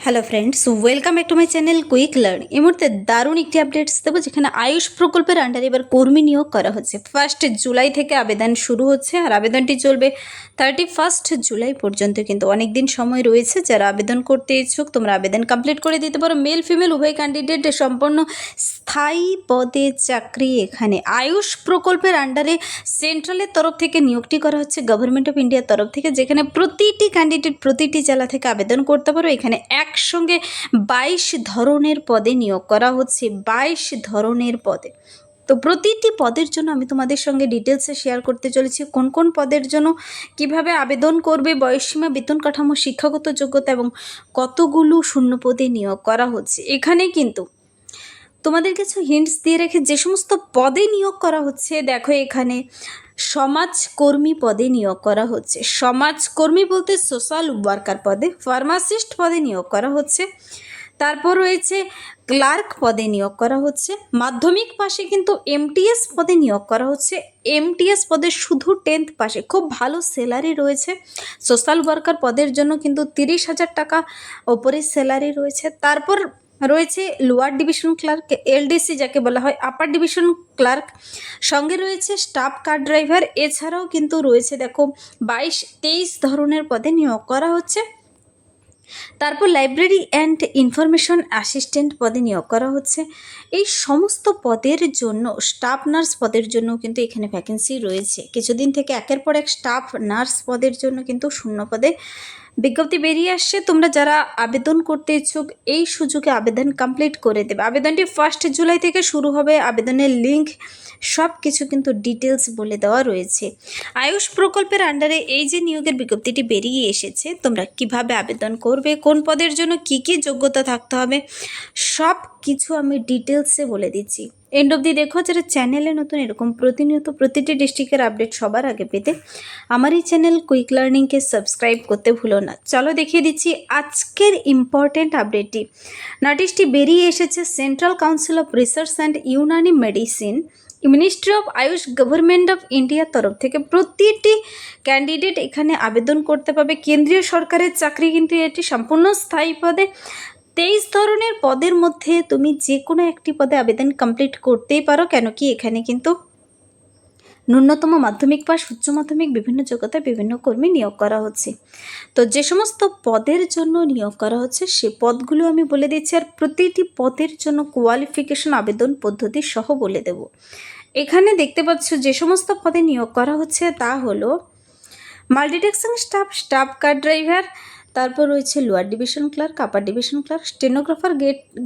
Hello friends, welcome back to my channel quick learn. এই মুহূর্তে দারুণ একটি আপডেটস দেবো, যেখানে আয়ুষ প্রকল্পের আন্ডারে এবার কর্মী নিয়োগ করা হচ্ছে। 1 জুলাই থেকে আবেদন শুরু হচ্ছে, আর আবেদনটি চলবে 31 জুলাই পর্যন্ত। কিন্তু অনেক দিন সময় রয়েছে। যারা আবেদন করতে ইচ্ছুক, তোমরা আবেদন কমপ্লিট করে দিতে পারো। মেল ফিমেল উভয় ক্যান্ডিডেট সম্পূর্ণ স্থায়ী পদে চাকরি। এখানে আয়ুষ প্রকল্পের আন্ডারে সেন্ট্রালের তরফ থেকে নিয়োগটি করা হচ্ছে, গভর্নমেন্ট অফ ইন্ডিয়ার তরফ থেকে, যেখানে প্রতিটি ক্যান্ডিডেট প্রতিটি জেলা থেকে আবেদন করতে পারো। এখানে একসঙ্গে 22 ধরনের পদে নিয়োগ করা হচ্ছে, 22 ধরনের পদে। তো প্রতিটি পদের জন্য আমি তোমাদের সঙ্গে ডিটেলসে শেয়ার করতে চলেছি, কোন কোন পদের জন্য কিভাবে আবেদন করবে, বয়সসীমা, বেতন কাঠামো, শিক্ষাগত যোগ্যতা এবং কতগুলো শূন্য পদে নিয়োগ করা হচ্ছে। এখানে কিন্তু তোমাদের কিছু হিন্টস দিয়ে রেখে যে সমস্ত পদে নিয়োগ করা হচ্ছে, দেখো এখানে সমাজকর্মী পদে নিয়োগ করা হচ্ছে। সমাজকর্মী বলতে সোশ্যাল ওয়ার্কার পদে, ফার্মাসিস্ট পদে নিয়োগ করা হচ্ছে। তারপর রয়েছে ক্লার্ক পদে নিয়োগ করা হচ্ছে। মাধ্যমিক পাশে কিন্তু এমটিএস পদে নিয়োগ করা হচ্ছে। এমটিএস পদে শুধু 10th পাশে, খুব ভালো স্যালারি রয়েছে। সোশ্যাল ওয়ার্কার পদের জন্য কিন্তু 30,000 টাকা ওপরে স্যালারি রয়েছে। তারপর রয়েছে লোয়ার ডিভিশন ক্লার্ক, এলডিসি যাকে বলা হয়, আপার ডিভিশন ক্লার্ক, সঙ্গে রয়েছে স্টাফ কার ড্রাইভার। এছাড়াও কিন্তু রয়েছে দেখো 22-23 ধরনের পদে নিয়োগ করা হচ্ছে। তারপর লাইব্রেরি অ্যান্ড ইনফরমেশন অ্যাসিস্ট্যান্ট পদে নিয়োগ করা হচ্ছে। এই সমস্ত পদের জন্য, স্টাফ নার্স পদের জন্য কিন্তু এখানে ভ্যাকেন্সি রয়েছে। কিছুদিন থেকে একের পর এক স্টাফ নার্স পদের জন্য কিন্তু শূন্য পদে বিজ্ঞপ্তি বেরিয়ে আসছে। তোমরা যারা আবেদন করতে ইচ্ছুক, এই সুযোগে আবেদন কমপ্লিট করে দেবে। আবেদনটি 1 জুলাই থেকে শুরু হবে। আবেদনের লিঙ্ক সব কিছু কিন্তু ডিটেলস বলে দেওয়া রয়েছে। আয়ুষ প্রকল্পের আন্ডারে এই যে নিয়োগের বিজ্ঞপ্তিটি বেরিয়ে এসেছে, তোমরা কিভাবে আবেদন করবে, কোন পদের জন্য কি কি যোগ্যতা থাকতে হবে, সব কিছু আমি ডিটেলসে বলে দিচ্ছি। এন্ড অবধি দেখো। যারা চ্যানেলে নতুন, এরকম প্রতিনিয়ত প্রতিটি ডিস্ট্রিক্টের আপডেট সবার আগে পেতে আমার এই চ্যানেল কুইক লার্নিংকে সাবস্ক্রাইব করতে ভুলো না। চলো দেখিয়ে দিচ্ছি আজকের ইম্পর্টেন্ট আপডেটটি। নোটিশটি বেরিয়ে এসেছে central council of research and Unani medicine, ministry of Ayush, government of ইন্ডিয়ার তরফ থেকে। প্রতিটি ক্যান্ডিডেট এখানে আবেদন করতে পারবে। কেন্দ্রীয় সরকারের চাকরি, কিন্তু এটি সম্পূর্ণ স্থায়ী পদে। 23 ধরনের পদের মধ্যে তুমি যে কোনো একটি পদে আবেদন কমপ্লিট করতেই পারো। কেন কি এখানে কিন্তু ন্যূনতম মাধ্যমিক পাস, উচ্চ মাধ্যমিক, বিভিন্ন যোগ্যতায় বিভিন্ন কর্মী নিয়োগ করা হচ্ছে। তো যে সমস্ত পদের জন্য নিয়োগ করা হচ্ছে সে পদগুলো আমি বলে দিচ্ছি, আর প্রতিটি পদের জন্য কোয়ালিফিকেশন, আবেদন পদ্ধতি সহ বলে দেব। এখানে দেখতে পাচ্ছ যে সমস্ত পদে নিয়োগ করা হচ্ছে তা হলো multitasking staff, staff car driver, তারপর রয়েছে lower division clerk, upper division clerk, stenographer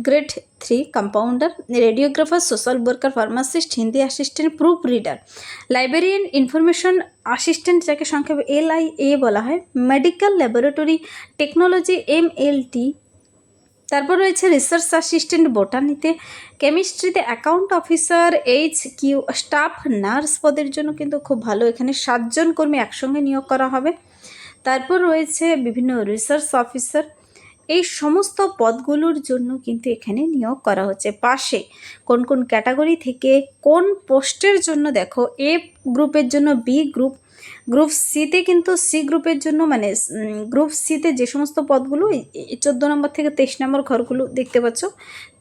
grade 3, compounder, radiographer, social worker, pharmacist, Hindi assistant, proof reader, librarian, information assistant যাকে সংক্ষেপে LIA বলা হয়, মেডিকেল ল্যাবরেটরি টেকনোলজি MLT, তারপর রয়েছে রিসার্চ অ্যাসিস্ট্যান্ট বোটানিতে, কেমিস্ট্রিতে, account officer, HQ, staff nurse পদের জন্য কিন্তু খুব ভালো। এখানে 7 জন কর্মী একসঙ্গে নিয়োগ করা হবে। তারপর রয়েছে বিভিন্ন রিসার্চ অফিসার। এই সমস্ত পদগুলোর জন্য কিন্তু এখানে নিয়োগ করা হচ্ছে। পাশে কোন কোন ক্যাটাগরি থেকে কোন পোস্টের জন্য দেখো, এ গ্রুপের জন্য বি গ্রুপ, গ্রুপ সিতে কিন্তু সি গ্রুপের জন্য, মানে গ্রুপ সিতে যে সমস্ত পদগুলো 14 নম্বর থেকে 23 নম্বর ঘরগুলো দেখতে পাচ্ছ।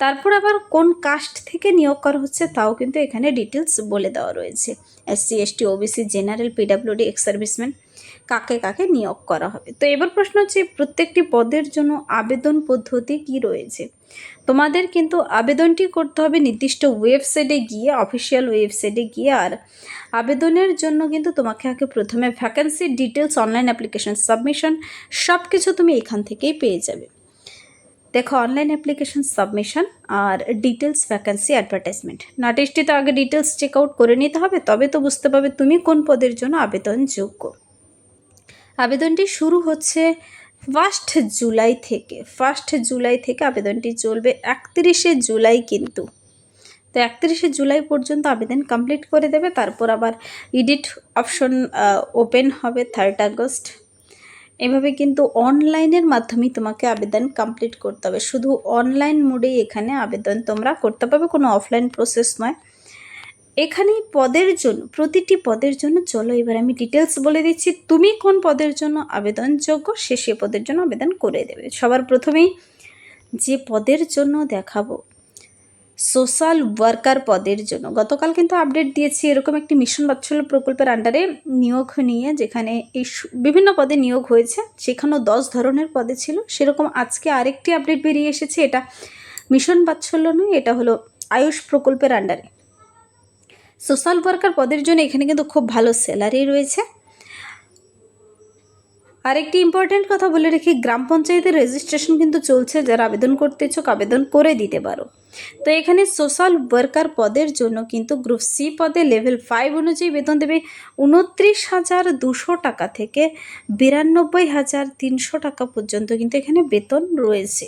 তারপর আবার কোন কাস্ট থেকে নিয়োগ করা হচ্ছে তাও কিন্তু এখানে ডিটেলস বলে দেওয়া রয়েছে। SC ST OBC general, PWD, ex serviceman, কাকে কাকে নিয়োগ করা হবে। তো এবার প্রশ্ন হচ্ছে প্রত্যেকটি পদের জন্য আবেদন পদ্ধতি কি রয়েছে। তোমাদের কিন্তু আবেদনটি করতে হবে নির্দিষ্ট ওয়েবসাইটে গিয়ে, অফিসিয়াল ওয়েবসাইটে গিয়ে। আর আবেদনের জন্য কিন্তু তোমাকে আগে প্রথমে vacancy details, online application submission, সব কিছু তুমি এখান থেকেই পেয়ে যাবে। দেখো, অনলাইন অ্যাপ্লিকেশন সাবমিশন আর ডিটেলস, ভ্যাকেন্সি, অ্যাডভার্টাইজমেন্ট। নোটিশটি তো আগে ডিটেলস চেক আউট করে নিতে হবে, তবে তো বুঝতে পারবে তুমি কোন পদের জন্য আবেদনযোগ্য। আবেদনটি শুরু হচ্ছে 1 জুলাই থেকে। 1 জুলাই থেকে আবেদনটি চলবে 31 জুলাই কিন্তু। তো 31 জুলাই পর্যন্ত আবেদন কমপ্লিট করে দেবে। তারপর আবার এডিট অপশন ওপেন হবে 3 আগস্ট। এভাবে কিন্তু অনলাইনের মাধ্যমেই তোমাকে আবেদন কমপ্লিট করতে হবে। শুধু অনলাইন মোডেই এখানে আবেদন তোমরা করতে পারবে, কোনো অফলাইন প্রসেস নয়। এখানে পদের জন্য, প্রতিটি পদের জন্য, চলো এবার আমি ডিটেলস বলে দিচ্ছি। তুমি কোন পদের জন্য আবেদনযোগ্য সে পদের জন্য আবেদন করে দেবে। সবার প্রথমেই যে পদের জন্য দেখাবো, সোশ্যাল ওয়ার্কার পদের জন্য গতকাল কিন্তু আপডেট দিয়েছি এরকম একটি মিশন বাৎসল্য প্রকল্পের আন্ডারে নিয়োগ নিয়ে, যেখানে এই বিভিন্ন পদে নিয়োগ হয়েছে, সেখানেও 10 ধরনের পদে ছিল। সেরকম আজকে আরেকটি আপডেট বেরিয়ে এসেছে, এটা মিশন বাৎসল্য নয়, এটা হলো আয়ুষ প্রকল্পের আন্ডারে সোশ্যাল ওয়ার্কার পদের জন্য। এখানে কিন্তু খুব ভালো স্যালারি রয়েছে। আরেকটি ইম্পর্ট্যান্ট কথা বলে রেখে, গ্রাম পঞ্চায়েতের রেজিস্ট্রেশন কিন্তু চলছে, যারা আবেদন করতে ইচ্ছুক আবেদন করে দিতে পারো। তো এখানে সোশ্যাল ওয়ার্কার পদের জন্য কিন্তু গ্রুপ সি পদে লেভেল 5 অনুযায়ী বেতন দেবে 29,200 টাকা থেকে 92,300 টাকা পর্যন্ত কিন্তু এখানে বেতন রয়েছে।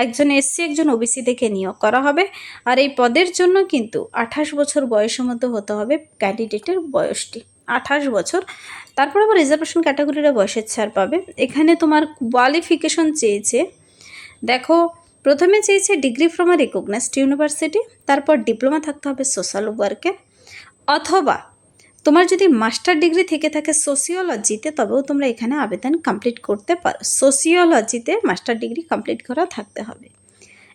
একজন এসসি একজন ওবিসি থেকে নিয়োগ করা হবে। আর এই পদের জন্য কিন্তু 28 বছর বয়সের মধ্যে হতে হবে ক্যান্ডিডেটের বয়সটি, 28 বছর। তারপর আবার রিজার্ভেশন ক্যাটাগরিরা বয়সের ছাড় পাবে। এখানে তোমার কোয়ালিফিকেশন চেয়েছে, দেখো প্রথমে চেয়েছে degree from a recognized university, তারপর ডিপ্লোমা থাকতে হবে সোশ্যাল ওয়ার্কে, অথবা তোমার যদি মাস্টার ডিগ্রি থেকে থাকে সোশিওলজিতে, তবেও তোমরা এখানে আবেদন কমপ্লিট করতে পারো। সোশিওলজিতে মাস্টার ডিগ্রি কমপ্লিট করা থাকতে হবে।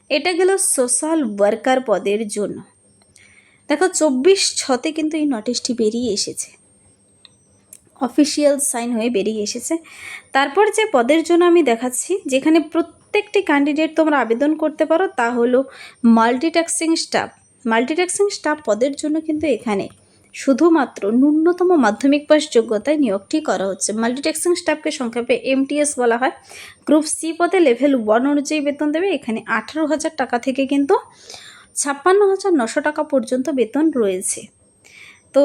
এটা গেল সোশ্যাল ওয়ার্কার পদের জন্য। দেখো 24/6 কিন্তু এই নোটিশটি বেরিয়ে এসেছে, অফিসিয়াল সাইন হয়ে বেরিয়ে এসেছে। তারপর যে পদের জন্য আমি দেখাচ্ছি, যেখানে প্রত্যেকটি ক্যান্ডিডেট তোমরা আবেদন করতে পারো, তা হলো মাল্টিটাস্কিং স্টাফ। মাল্টিটাস্কিং স্টাফ পদের জন্য কিন্তু এখানে শুধুমাত্র ন্যূনতম মাধ্যমিক পাস যোগ্যতায় নিয়োগটি করা হচ্ছে। মাল্টিটাস্কিং স্টাফকে সংক্ষেপে MTS বলা হয়। গ্রুপ সি পদে লেভেল 1 অনুযায়ী বেতন দেবে। এখানে 18,000 টাকা থেকে কিন্তু 56,900 টাকা পর্যন্ত বেতন রয়েছে। তো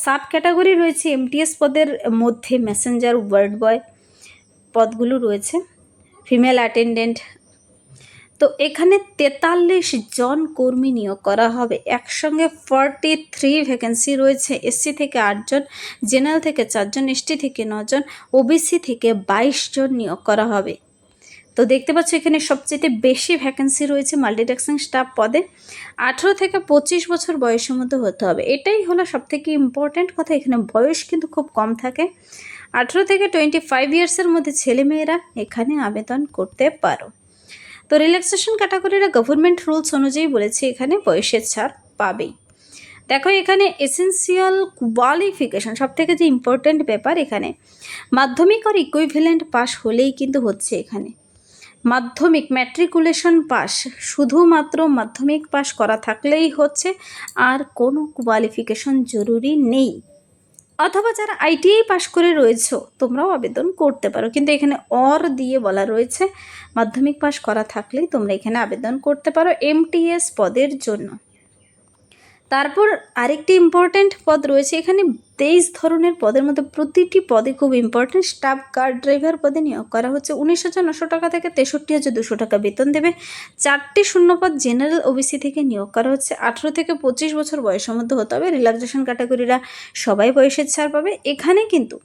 সাব ক্যাটাগরি রয়েছে MTS পদের মধ্যে মেসেঞ্জার, ওয়ার্ড বয় পদগুলো রয়েছে, ফিমেল অ্যাটেন্ডেন্ট। তো এখানে 43 জন কর্মী নিয়োগ করা হবে। একসঙ্গে 43 ভ্যাকেন্সি রয়েছে। এসসি থেকে 8 জন, জেনারেল থেকে 4 জন, এসটি থেকে 9 জন, ওবিসি থেকে 22 জন নিয়োগ করা হবে। তো দেখতে পাচ্ছ এখানে সবচেয়ে বেশি ভ্যাকেন্সি রয়েছে মাল্টিটাস্কিং স্টাফ পদে। 18 থেকে 25 বছর বয়সের মধ্যে হতে হবে। এটাই হলো সবথেকে ইম্পর্ট্যান্ট কথা, এখানে বয়স কিন্তু খুব কম থাকে। 18 থেকে 25 ইয়ার্সের মধ্যে ছেলেমেয়েরা এখানে আবেদন করতে পারো। তো রিল্যাক্সেশন ক্যাটাগরিরা গভর্নমেন্ট রুলস অনুযায়ী বলেছে এখানে বয়সের ছাড় পাবেই। দেখো এখানে এসেন্সিয়াল কোয়ালিফিকেশন সবথেকে যে ইম্পর্ট্যান্ট ব্যাপার, এখানে মাধ্যমিক আর ইকুইভ্যালেন্ট পাস হলেই কিন্তু হচ্ছে। এখানে মাধ্যমিক ম্যাট্রিকুলেশন পাস, শুধুমাত্র মাধ্যমিক পাস করা থাকলেই হচ্ছে, আর কোনো কোয়ালিফিকেশন জরুরি নেই। অথবা যারা ITI পাস করে রয়েছে তোমরাও আবেদন করতে পারো, কিন্তু এখানে অর দিয়ে বলা রয়েছে মাধ্যমিক পাস করা থাকলেই তোমরা এখানে আবেদন করতে পারো MTS পদের জন্য। তারপর আরেকটি ইম্পর্ট্যান্ট পদ রয়েছে, এখানে 23 ধরনের পদের মধ্যে প্রতিটি পদে খুব ইম্পর্ট্যান্ট। স্টাফ কার ড্রাইভার পদে নিয়োগ করা হচ্ছে। 19,900 টাকা থেকে 63,200 টাকা বেতন দেবে। 4টি শূন্যপদ জেনারেল ওবিসি থেকে নিয়োগ করা হচ্ছে। 18 থেকে 25 বছর বয়সের মধ্যে হতে হবে। রিল্যাক্সেশন ক্যাটাগরিরা সবাই বয়সের ছাড় পাবে। এখানে কিন্তু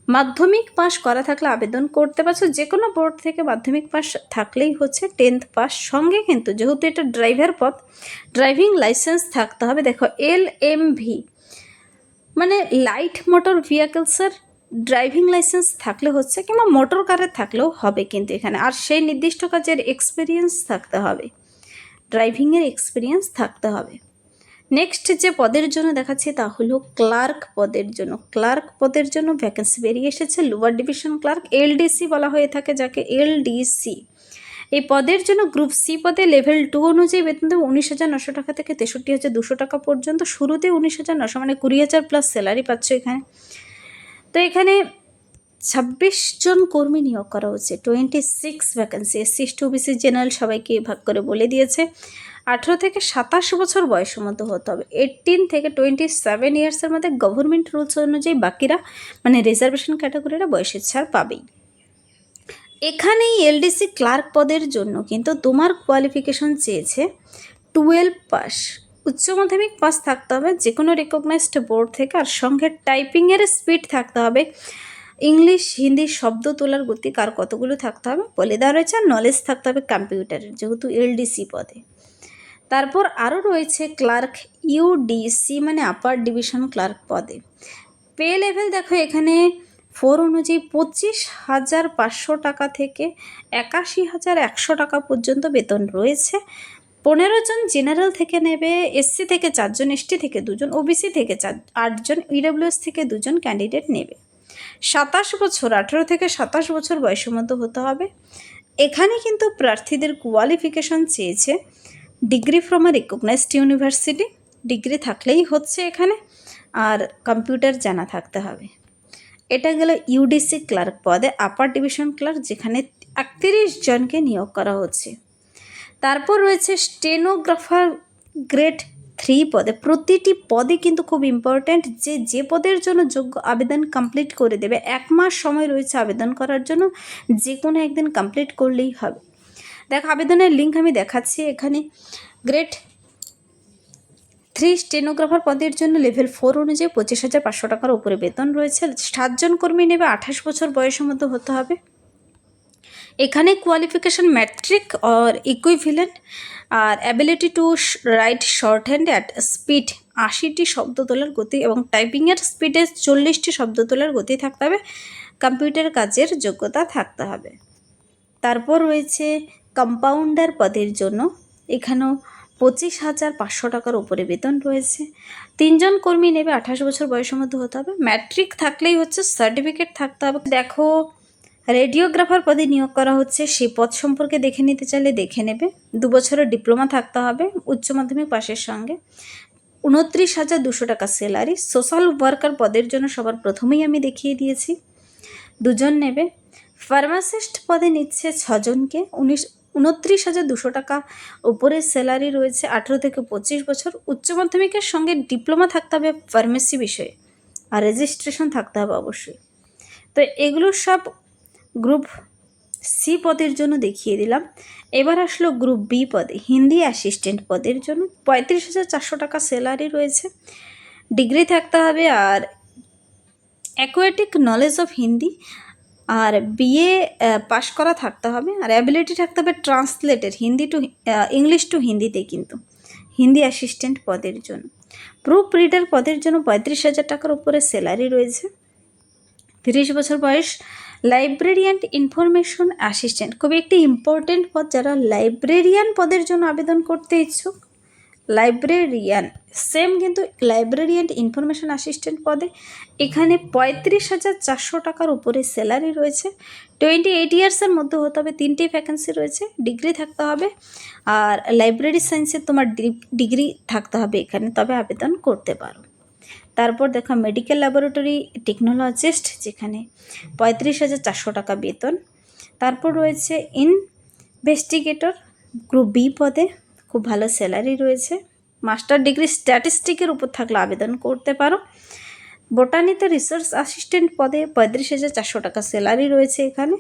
মাধ্যমিক পাস করা থাকলে আবেদন করতে পারছো। যে কোনো বোর্ড থেকে মাধ্যমিক পাস থাকলেই হচ্ছে, 10th পাস। সঙ্গে কিন্তু যেহেতু এটা ড্রাইভার পদ, ড্রাইভিং লাইসেন্স থাকতে হবে। দেখো LMV মানে লাইট মোটর ভেহিকলসের ড্রাইভিং লাইসেন্স থাকলে হচ্ছে, কিংবা মোটর কারের থাকলেও হবে কিন্তু এখানে। আর সেই নির্দিষ্ট কাজের এক্সপিরিয়েন্স থাকতে হবে, ড্রাইভিংয়ের এক্সপিরিয়েন্স থাকতে হবে। নেক্সট যে পদের জন্য দেখাচ্ছি তা হলো ক্লার্ক পদের জন্য। ক্লার্ক পদের জন্য ভ্যাকেন্সি বেরিয়ে এসেছে। লোয়ার ডিভিশন ক্লার্ক, LDC বলা হয়ে থাকে যাকে, LDC। এই পদের জন্য গ্রুপ সি পদে লেভেল 2 অনুযায়ী বেতন দেবে 19,900 টাকা থেকে 63,200 টাকা পর্যন্ত। শুরুতে 19,900 মানে 20,000 প্লাস স্যালারি পাচ্ছ এখানে। তো এখানে 26 জন কর্মী নিয়োগ করা হচ্ছে। 26 vacancy. SC ST OBC general সবাইকে ভাগ করে বলে দিয়েছে। 18 থেকে 27 বছর বয়সের মধ্যে হতে হবে। 18 থেকে 27 ইয়ার্সের মধ্যে গভর্নমেন্ট রুলস অনুযায়ী বাকিরা মানে রিজার্ভেশন ক্যাটাগরিরা বয়সের ছাড় পাবেই। এখানেই LDC ক্লার্ক পদের জন্য কিন্তু তোমার কোয়ালিফিকেশন চেয়েছে 12 পাস, উচ্চ মাধ্যমিক পাস থাকতে হবে যে কোনো রিকগনাইজড বোর্ড থেকে, আর সঙ্গে টাইপিংয়ের স্পিড থাকতে হবে। ইংলিশ হিন্দি শব্দ তোলার গতি কার কতগুলো থাকতে হবে বলে দেওয়া রয়েছে। আর নলেজ থাকতে হবে কম্পিউটারের, যেহেতু LDC পদে। তারপর আরও রয়েছে ক্লার্ক UDC মানে আপার ডিভিশন ক্লার্ক পদে। পে লেভেল দেখো এখানে 4 অনুযায়ী 25,500 টাকা থেকে 81,100 টাকা পর্যন্ত বেতন রয়েছে। 15 জন জেনারেল থেকে নেবে, এসসি থেকে 4 জন, এসটি থেকে 2 জন, ওবিসি থেকে 8 জন, ইডব্লিউএস থেকে 2 জন ক্যান্ডিডেট নেবে। 27 বছর, 18 থেকে 27 বছর বয়সের মধ্যে হতে হবে। এখানে কিন্তু প্রার্থীদের কোয়ালিফিকেশন চেয়েছে degree from a recognized university, degree থাকলেই হচ্ছে এখানে, আর কম্পিউটার জানা থাকতে হবে। এটা গেল ইউডিসি ক্লার্ক পদে, আপার ডিভিশন ক্লার্ক, যেখানে 31 জনকে নিয়োগ করা হচ্ছে। তারপর রয়েছে স্টেনোগ্রাফার গ্রেড 3 পদে। প্রতিটি পদে কিন্তু খুব ইম্পর্ট্যান্ট, যে পদের জন্য যোগ্য আবেদন কমপ্লিট করে দেবে। 1 মাস সময় রয়েছে আবেদন করার জন্য, যে কোনো একদিন কমপ্লিট করলেই হবে। দেখো আবেদনের লিঙ্ক আমি দেখাচ্ছি এখানে। গ্রেড 3 স্টেনোগ্রাফার পদের জন্য লেভেল 4 অনুযায়ী 25,500 টাকার উপরে বেতন রয়েছে। 7 জন কর্মী নেবে, 28 বছর বয়সের মধ্যে হতে হবে। এখানে কোয়ালিফিকেশন ম্যাট্রিক অর ইকুইভ্যালেন্ট, আর ability to write shorthand at speed 80টি শব্দ তোলার গতি, এবং টাইপিংয়ের স্পিডে 40টি শব্দ তোলার গতি থাকতে হবে। কম্পিউটার কাজের যোগ্যতা থাকতে হবে। তারপর রয়েছে কম্পাউন্ডার পদের জন্য, এখানেও 25,500 টাকার উপরে বেতন রয়েছে। 3 জন কর্মী নেবে, 28 বছর বয়সের মধ্যে হতে হবে। ম্যাট্রিক থাকলেই হচ্ছে, সার্টিফিকেট থাকতে হবে। দেখো রেডিওগ্রাফার পদে নিয়োগ করা হচ্ছে, সেই পদ সম্পর্কে দেখে নিতে চাইলে দেখে নেবে। 2 বছরের ডিপ্লোমা থাকতে হবে উচ্চ মাধ্যমিক পাশের সঙ্গে। 29,200 টাকা স্যালারি। সোশ্যাল ওয়ার্কার পদের জন্য সবার প্রথমেই আমি দেখিয়ে দিয়েছি, 2 জন নেবে। ফার্মাসিস্ট পদে নিচ্ছে 6 জনকে, 29,200 টাকা উপরে স্যালারি রয়েছে। 18 থেকে 25 বছর, উচ্চ মাধ্যমিকের সঙ্গে ডিপ্লোমা থাকতে হবে ফার্মেসি বিষয়ে, আর রেজিস্ট্রেশন থাকতে হবে অবশ্যই। তো এগুলো সব গ্রুপ সি পদের জন্য দেখিয়ে দিলাম। এবার আসলো গ্রুপ বি পদে, হিন্দি অ্যাসিস্ট্যান্ট পদের জন্য 35,400 টাকা স্যালারি রয়েছে। ডিগ্রি থাকতে হবে, আর অ্যাকুয়েটিক নলেজ অফ হিন্দি আর বিএ পাশ করা থাকতে হবে, আর অ্যাবিলিটি থাকতে হবে ট্রান্সলেটের হিন্দি টু ইংলিশ টু হিন্দিতে, কিন্তু হিন্দি অ্যাসিস্ট্যান্ট পদের জন্য। প্রুফ রিডার পদের জন্য 35,000 টাকার উপরে স্যালারি রয়েছে। 30 বছর বয়স। লাইব্রেরিয়ান ইনফরমেশন অ্যাসিস্ট্যান্ট খুবই একটি ইম্পর্টেন্ট পদ, যারা লাইব্রেরিয়ান পদের জন্য আবেদন করতে ইচ্ছুক। লাইব্রেরিয়ান সেম, কিন্তু লাইব্রেরিয়ান ইনফরমেশন অ্যাসিস্ট্যান্ট পদে এখানে 35,400 টাকার উপরে স্যালারি রয়েছে। 28 ইয়ার্সের মধ্যে হতে হবে। 3টি ভ্যাকেন্সি রয়েছে। ডিগ্রি থাকতে হবে, আর লাইব্রেরি সায়েন্সে তোমার ডিগ্রি থাকতে হবে এখানে, তবে আবেদন করতে পারো। তারপর দেখো মেডিকেল ল্যাবরেটরি টেকনোলজিস্ট, যেখানে 35,400 টাকা বেতন। তারপর রয়েছে ইনভেস্টিগেটর গ্রুপ বি পদে, খুব ভালো স্যালারি রয়েছে। মাস্টার ডিগ্রি স্ট্যাটিস্টিকের উপর থাকলে আবেদন করতে পারো। বোটানিতে রিসার্চ অ্যাসিস্ট্যান্ট পদে 35,400 টাকা স্যালারি রয়েছে এখানে।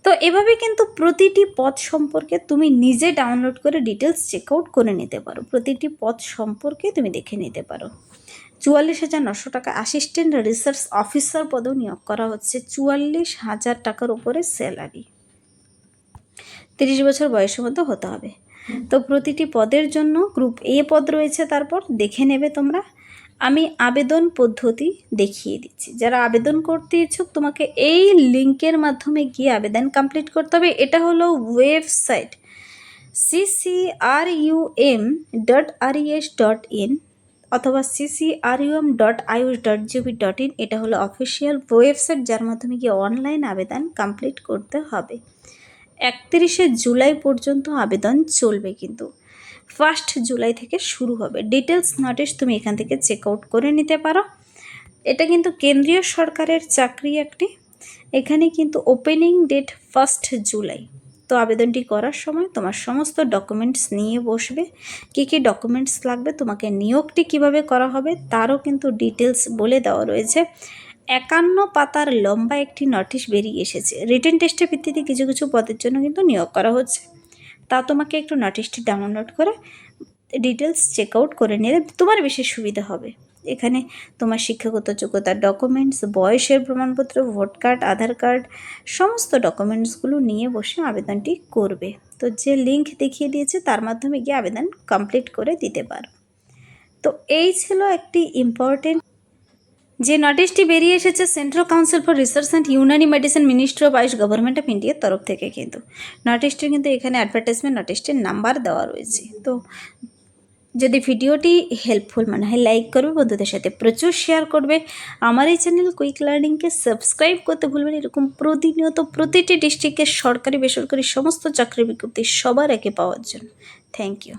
তো এভাবে কিন্তু প্রতিটি পদ সম্পর্কে তুমি নিজে ডাউনলোড করে ডিটেলস চেক আউট করে নিতে পারো, প্রতিটি পদ সম্পর্কে তুমি দেখে নিতে পারো। 44,900 টাকা অ্যাসিস্ট্যান্ট রিসার্চ অফিসার পদেও নিয়োগ করা হচ্ছে, 44,000 টাকার উপরে স্যালারি। 30 বছর বয়সের মধ্যে হতে হবে। তো প্রতিটি পদের জন্য গ্রুপ এ পদ রয়েছে, তারপর দেখে নেবে তোমরা। আমি আবেদন পদ্ধতি দেখিয়ে দিচ্ছি। যারা আবেদন করতে ইচ্ছুক, তোমাকে এই লিঙ্কের মাধ্যমে গিয়ে আবেদন কমপ্লিট করতে হবে। এটা হলো ওয়েবসাইট ccrum.res.in অথবা ccrum.ayush.gov.in। এটা হলো অফিসিয়াল ওয়েবসাইট, যার মাধ্যমে গিয়ে অনলাইন আবেদন কমপ্লিট করতে হবে। 31শে জুলাই পর্যন্ত আবেদন চলবে, কিন্তু 1 জুলাই থেকে শুরু হবে। ডিটেলস নোটিশ তুমি এখান থেকে চেক আউট করে নিতে পারো। এটা কিন্তু কেন্দ্রীয় সরকারের চাকরি একটি। এখানে কিন্তু ওপেনিং ডেট 1 জুলাই। তো আবেদনটি করার সময় তোমার সমস্ত ডকুমেন্টস নিয়ে বসবে। কী কী ডকুমেন্টস লাগবে, তোমাকে নিয়োগটি কিভাবে করা হবে তারও কিন্তু ডিটেলস বলে দেওয়া রয়েছে। 51 পাতার লম্বা একটি নোটিশ বেরিয়ে এসেছে। রিটেন টেস্টের ভিত্তিতে কিছু কিছু পদের জন্য কিন্তু নিয়োগ করা হচ্ছে। তা তোমাকে একটু নোটিশটি ডাউনলোড করে ডিটেলস চেক আউট করে নিলে তোমার বেশি সুবিধা হবে। এখানে তোমার শিক্ষাগত যোগ্যতার ডকুমেন্টস, বয়সের প্রমাণপত্র, ভোট কার্ড, আধার কার্ড, সমস্ত ডকুমেন্টসগুলো নিয়ে বসে আবেদনটি করবে। তো যে লিঙ্ক দেখিয়ে দিয়েছে তার মাধ্যমে গিয়ে আবেদন কমপ্লিট করে দিতে পারো। তো এই ছিল একটি ইম্পর্টেন্ট যে নোটিশটি বেরিয়ে এসেছে central council for research and Unani medicine ministry of Ayush government of ইন্ডিয়ার তরফ থেকে কিন্তু নোটিশটির কিন্তু এখানে অ্যাডভার্টাইজমেন্ট নোটিশটির নাম্বার দেওয়া রয়েছে। তো যদি ভিডিওটি হেল্পফুল মনে হয় লাইক করবে, বন্ধুদের সাথে প্রচুর শেয়ার করবে। আমার এই চ্যানেল কুইক লার্নিংকে সাবস্ক্রাইব করতে ভুলবেন এরকম প্রতিনিয়ত প্রতিটি ডিস্ট্রিক্টের সরকারি বেসরকারি সমস্ত চাকরি বিজ্ঞপ্তি সবার আগে পাওয়ার জন্য। Thank you.